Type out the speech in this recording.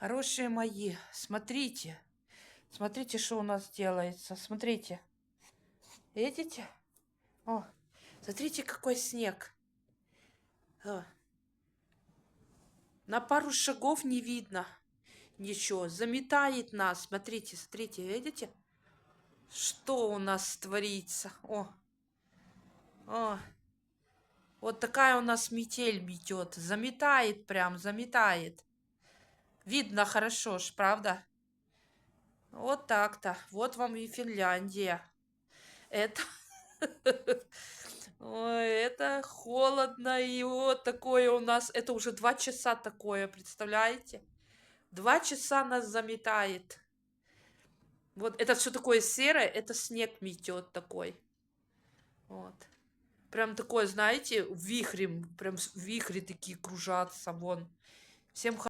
Хорошие мои, смотрите. Смотрите, что у нас делается. Смотрите. Видите? О, смотрите, какой снег. О. На пару шагов не видно ничего. Заметает нас. Смотрите, смотрите, видите? Что у нас творится? О. Вот такая у нас метель метет. Заметает прям, заметает. Видно хорошо ж, правда? Вот так-то. Вот вам и Финляндия. Это... Ой, это холодно, и вот такое у нас. Это уже 2 часа такое, представляете? 2 часа нас заметает. Вот это все такое серое, это снег метет такой. Вот. Прям такое, знаете, вихрем, прям вихри такие кружатся, вон. Всем